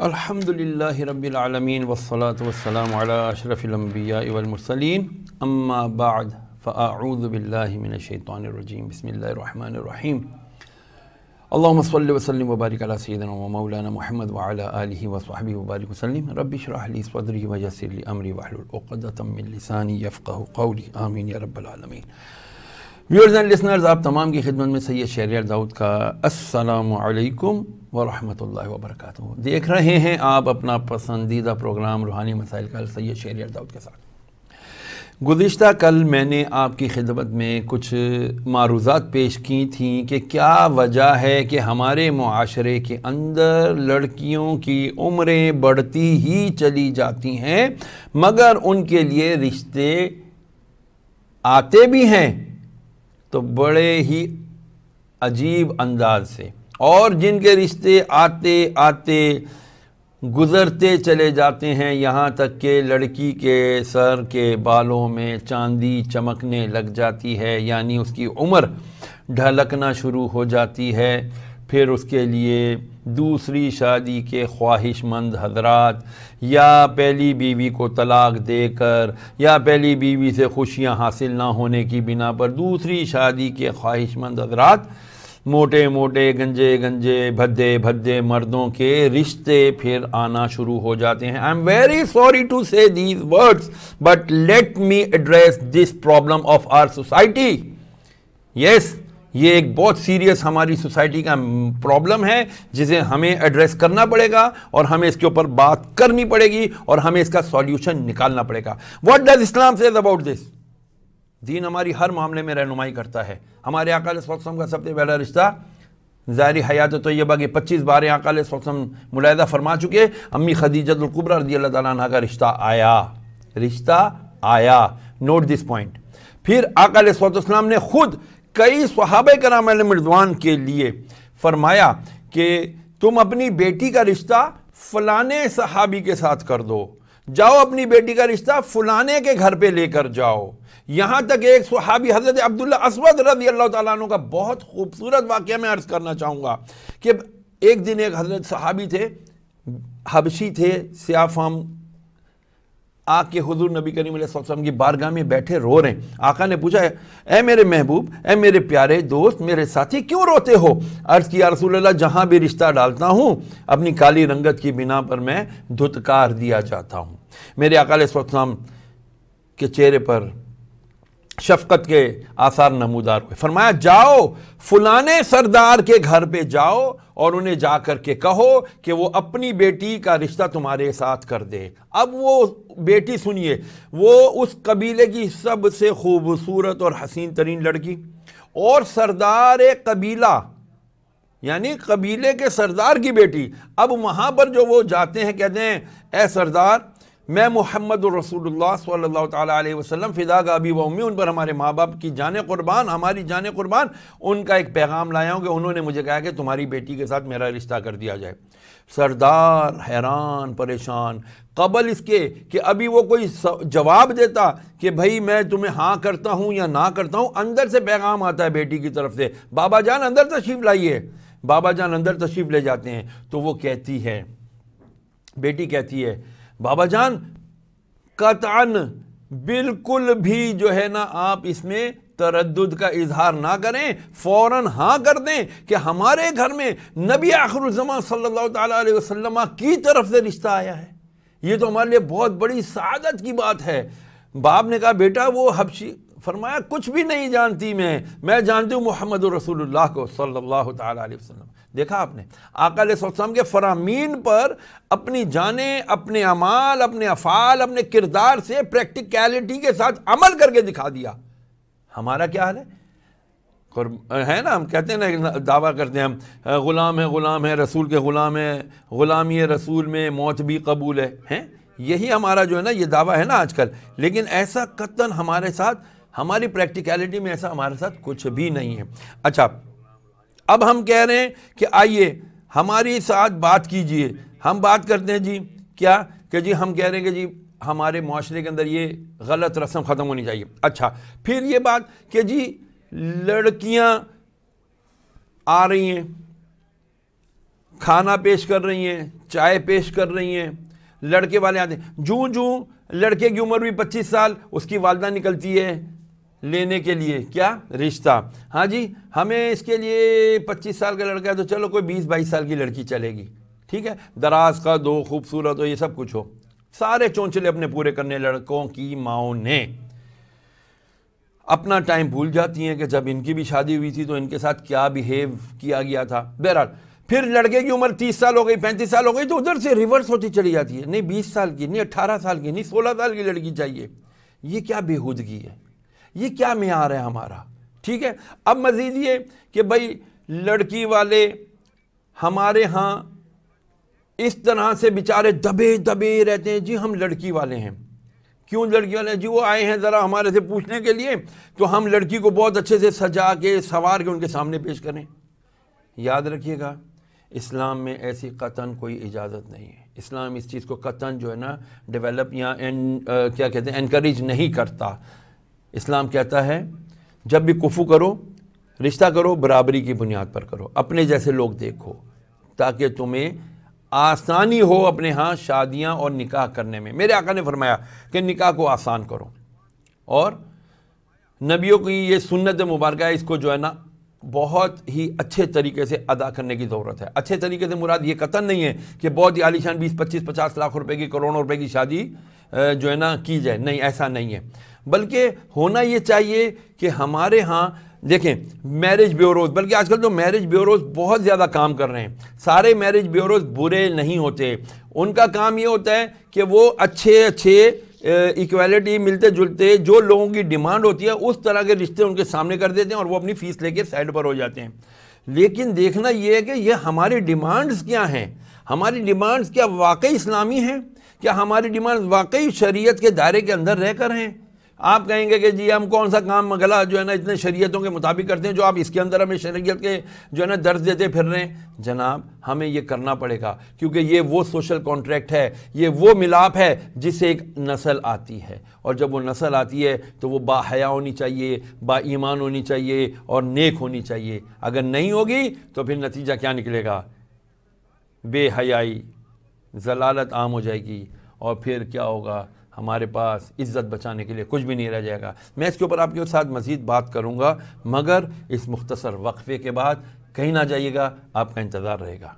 الحمدللہ رب العالمین والصلاة والسلام علی اشرف الانبیاء والمرسلین اما بعد فاعوذ باللہ من الشیطان الرجیم بسم اللہ الرحمن الرحیم اللہم صلی وسلم وبارک علی سیدنا و مولانا محمد وعلی آلہ وصحبہ وبارک وسلم رب اشرح لی صدری ویسر لی امری واحلل عقدۃ من لسانی یفقہوا قولی آمین یا رب العالمین۔ ویورز اینڈ لسنرز، آپ تمام کی خدمت میں سید شہریار داؤد کا السلام علیکم ورحمۃ اللہ وبرکاتہ۔ دیکھ رہے ہیں آپ اپنا پسندیدہ پروگرام روحانی مسائل کا سید شہریار داؤد کے ساتھ۔ گزشتہ کل میں نے آپ کی خدمت میں کچھ معروضات پیش کی تھیں کہ کیا وجہ ہے کہ ہمارے معاشرے کے اندر لڑکیوں کی عمریں بڑھتی ہی چلی جاتی ہیں مگر ان کے لیے رشتے آتے بھی ہیں تو بڑے ہی عجیب انداز سے، اور جن کے رشتے آتے آتے گزرتے چلے جاتے ہیں یہاں تک کہ لڑکی کے سر کے بالوں میں چاندی چمکنے لگ جاتی ہے، یعنی اس کی عمر ڈھلکنا شروع ہو جاتی ہے۔ پھر اس کے لیے دوسری شادی کے خواہش مند حضرات یا پہلی بیوی کو طلاق دے کر یا پہلی بیوی سے خوشیاں حاصل نہ ہونے کی بنا پر دوسری شادی کے خواہش مند حضرات موٹے موٹے گنجے گنجے بھدے بھدے مردوں کے رشتے پھر آنا شروع ہو جاتے ہیں۔ I'm very sorry to say these words but let me address this problem of our society. Yes, یہ ایک بہت سیریس ہماری سوسائٹی کا پرابلم ہے جسے ہمیں ایڈریس کرنا پڑے گا اور ہمیں اس کے اوپر بات کرنی پڑے گی اور ہمیں اس کا سولیوشن نکالنا پڑے گا۔ What does Islam says about this? دین ہماری ہر معاملے میں رہنمائی کرتا ہے۔ ہمارے آقا علیہ السلام کا سب سے پہلا رشتہ ظاہری حیات طیبہ کے 25 باریں آقا علیہ السلام ملاحظہ فرما چکے، امی خدیجہ الکبریٰ رضی اللہ تعالیٰ عنہ کا رشتہ آیا۔ Note this point. پھر آقا علیہ السلام نے خود کئی صحابہ کرام علیہم رضوان کے لیے فرمایا کہ تم اپنی بیٹی کا رشتہ فلانے صحابی کے ساتھ کر دو، جاؤ اپنی بیٹی کا رشتہ فلانے کے گھر پہ لے کر جاؤ۔ یہاں تک ایک صحابی حضرت عبداللہ اسود رضی اللہ تعالیٰ عنہ کا بہت خوبصورت واقعہ میں عرض کرنا چاہوں گا کہ ایک دن ایک حضرت صحابی تھے، حبشی تھے، سیاہ فام، آ کے حضور نبی کریم علیہ السلام کی بارگاہ میں بیٹھے رو رہے ہیں۔ آقا نے پوچھا، اے میرے محبوب، اے میرے پیارے دوست، میرے ساتھی، کیوں روتے ہو؟ عرض کی، یا رسول اللہ، جہاں بھی رشتہ ڈالتا ہوں اپنی کالی رنگت کی بنا پر میں دھتکار دیا جاتا ہوں۔ میرے آقا علیہ السلام کے چہرے پر شفقت کے آثار نمودار ہوئے۔ فرمایا، جاؤ فلانے سردار کے گھر پہ جاؤ اور انہیں جا کر کے کہو کہ وہ اپنی بیٹی کا رشتہ تمہارے ساتھ کر دے۔ اب وہ بیٹی سنیے، وہ اس قبیلے کی سب سے خوبصورت اور حسین ترین لڑکی اور سردار قبیلہ، یعنی قبیلے کے سردار کی بیٹی۔ اب وہاں پر جو وہ جاتے ہیں، کہتے ہیں، اے سردار، میں محمد رسول اللہ صلی اللہ تعالیٰ علیہ وسلم فداک ابی و امی، ان پر ہمارے ماں باپ کی جانیں قربان، ہماری جانیں قربان، ان کا ایک پیغام لایا ہوں کہ انہوں نے مجھے کہا کہ تمہاری بیٹی کے ساتھ میرا رشتہ کر دیا جائے۔ سردار حیران پریشان، قبل اس کے کہ ابھی وہ کوئی جواب دیتا کہ بھائی میں تمہیں ہاں کرتا ہوں یا نہ کرتا ہوں، اندر سے پیغام آتا ہے بیٹی کی طرف سے، بابا جان اندر تشریف لائیے۔ بابا جان اندر تشریف لے جاتے ہیں تو وہ کہتی ہے، بیٹی کہتی ہے، بابا جان قطعاً بالکل بھی جو ہے نا آپ اس میں تردد کا اظہار نہ کریں، فوراً ہاں کر دیں کہ ہمارے گھر میں نبی آخر الزمان صلی اللہ تعالیٰ علیہ وسلم کی طرف سے رشتہ آیا ہے، یہ تو ہمارے لیے بہت بڑی سعادت کی بات ہے۔ باپ نے کہا، بیٹا وہ حبشی، فرمایا کچھ بھی نہیں جانتی میں جانتی ہوں محمد رسول اللہ کو صلی اللہ تعالیٰ علیہ وسلم۔ دیکھا آپ نے آقا علیہ السلام کے فرامین پر اپنی جانیں، اپنے اعمال، اپنے افعال، اپنے کردار سے پریکٹیکیلٹی کے ساتھ عمل کر کے دکھا دیا۔ ہمارا کیا حال ہے نا، ہم کہتے ہیں نا، دعویٰ کرتے ہیں ہم، غلام ہے رسول کے غلام ہے، غلامی رسول میں موت بھی قبول ہے، یہی ہمارا جو ہے نا یہ دعویٰ ہے نا آج کل، لیکن ایسا قطعاً ہمارے ساتھ، ہماری پریکٹیکیلٹی میں ایسا ہمارے ساتھ کچھ بھی نہیں ہے۔ اچھا، اب ہم کہہ رہے ہیں کہ آئیے ہماری ساتھ بات کیجئے. ہم بات کرتے ہیں جی کیا کہ جی ہم کہہ رہے ہیں کہ جی ہمارے معاشرے کے اندر یہ غلط رسم ختم ہونی چاہیے. اچھا پھر یہ بات کہ جی لڑکیاں آ رہی ہیں، کھانا پیش کر رہی ہیں، چائے پیش کر رہی ہیں، لڑکے والے آتے ہیں، جوں لڑکے کی عمر بھی 25 سال اس کی والدہ نکلتی ہے لینے کے لیے کیا رشتہ. ہاں جی ہمیں اس کے لیے 25 سال کا لڑکا ہے تو چلو کوئی 20-22 سال کی لڑکی چلے گی، ٹھیک ہے، دراز کا دو، خوبصورت ہو، یہ سب کچھ ہو. سارے چونچلے اپنے پورے کرنے لڑکوں کی ماؤں نے اپنا ٹائم بھول جاتی ہیں کہ جب ان کی بھی شادی ہوئی تھی تو ان کے ساتھ کیا بیہیو کیا گیا تھا. بہرحال پھر لڑکے کی عمر 30 سال ہو گئی، 35 سال ہو گئی تو ادھر سے ریورس ہوتی چلی جاتی ہے، نہیں 20 سال کی، نہیں 18 سال کی، نہیں 16 سال کی لڑکی چاہیے. یہ کیا بےہودگی ہے، یہ کیا معیار ہے ہمارا. ٹھیک ہے. اب مزید یہ کہ بھائی لڑکی والے ہمارے ہاں اس طرح سے بیچارے دبے رہتے ہیں، جی ہم لڑکی والے ہیں. کیوں لڑکی والے ہیں؟ جی وہ آئے ہیں ذرا ہمارے سے پوچھنے کے لیے تو ہم لڑکی کو بہت اچھے سے سجا کے سنوار کے ان کے سامنے پیش کریں. یاد رکھیے گا اسلام میں ایسی قطعاً کوئی اجازت نہیں ہے. اسلام اس چیز کو قطعاً جو ہے نا ڈیولپ یا کیا کہتے ہیں انکریج نہیں کرتا. اسلام کہتا ہے جب بھی کفو کرو، رشتہ کرو، برابری کی بنیاد پر کرو، اپنے جیسے لوگ دیکھو تاکہ تمہیں آسانی ہو اپنے ہاں شادیاں اور نکاح کرنے میں. میرے آقا نے فرمایا کہ نکاح کو آسان کرو، اور نبیوں کی یہ سنت مبارکہ ہے، اس کو جو ہے نا بہت ہی اچھے طریقے سے ادا کرنے کی ضرورت ہے. اچھے طریقے سے مراد یہ قطعاً نہیں ہے کہ بہت ہی عالیشان 20-25-50 لاکھ روپے کی، کروڑوں روپے کی شادی جو ہے نا کی جائے. نہیں، ایسا نہیں ہے. بلکہ ہونا یہ چاہیے کہ ہمارے ہاں دیکھیں میرج بیوروز، بلکہ آج کل تو میرج بیوروز بہت زیادہ کام کر رہے ہیں. سارے میرج بیوروز برے نہیں ہوتے، ان کا کام یہ ہوتا ہے کہ وہ اچھے ایکویلٹی ملتے جلتے جو لوگوں کی ڈیمانڈ ہوتی ہے اس طرح کے رشتے ان کے سامنے کر دیتے ہیں اور وہ اپنی فیس لے کے سائڈ پر ہو جاتے ہیں. لیکن دیکھنا یہ ہے کہ یہ ہماری ڈیمانڈز کیا ہیں، ہماری ڈیمانڈز کیا واقعی اسلامی ہیں، کیا ہماری ڈیمانڈز واقعی شریعت کے دائرے کے اندر رہ کر ہیں. آپ کہیں گے کہ جی ہم کون سا کام مغلا جو ہے نا اتنے شریعتوں کے مطابق کرتے ہیں جو آپ اس کے اندر ہمیں شریعت کے جو ہے نا درس دیتے پھر رہے ہیں. جناب ہمیں یہ کرنا پڑے گا کیونکہ یہ وہ سوشل کانٹریکٹ ہے، یہ وہ ملاپ ہے جس سے ایک نسل آتی ہے، اور جب وہ نسل آتی ہے تو وہ با حیا ہونی چاہیے، با ایمان ہونی چاہیے اور نیک ہونی چاہیے. اگر نہیں ہوگی تو پھر نتیجہ کیا نکلے گا؟ بے حیائی، ضلالت عام ہو جائے گی، اور پھر کیا ہوگا؟ ہمارے پاس عزت بچانے کے لیے کچھ بھی نہیں رہ جائے گا. میں اس کے اوپر آپ کے ساتھ مزید بات کروں گا، مگر اس مختصر وقفے کے بعد کہیں نہ جائیے گا، آپ کا انتظار رہے گا.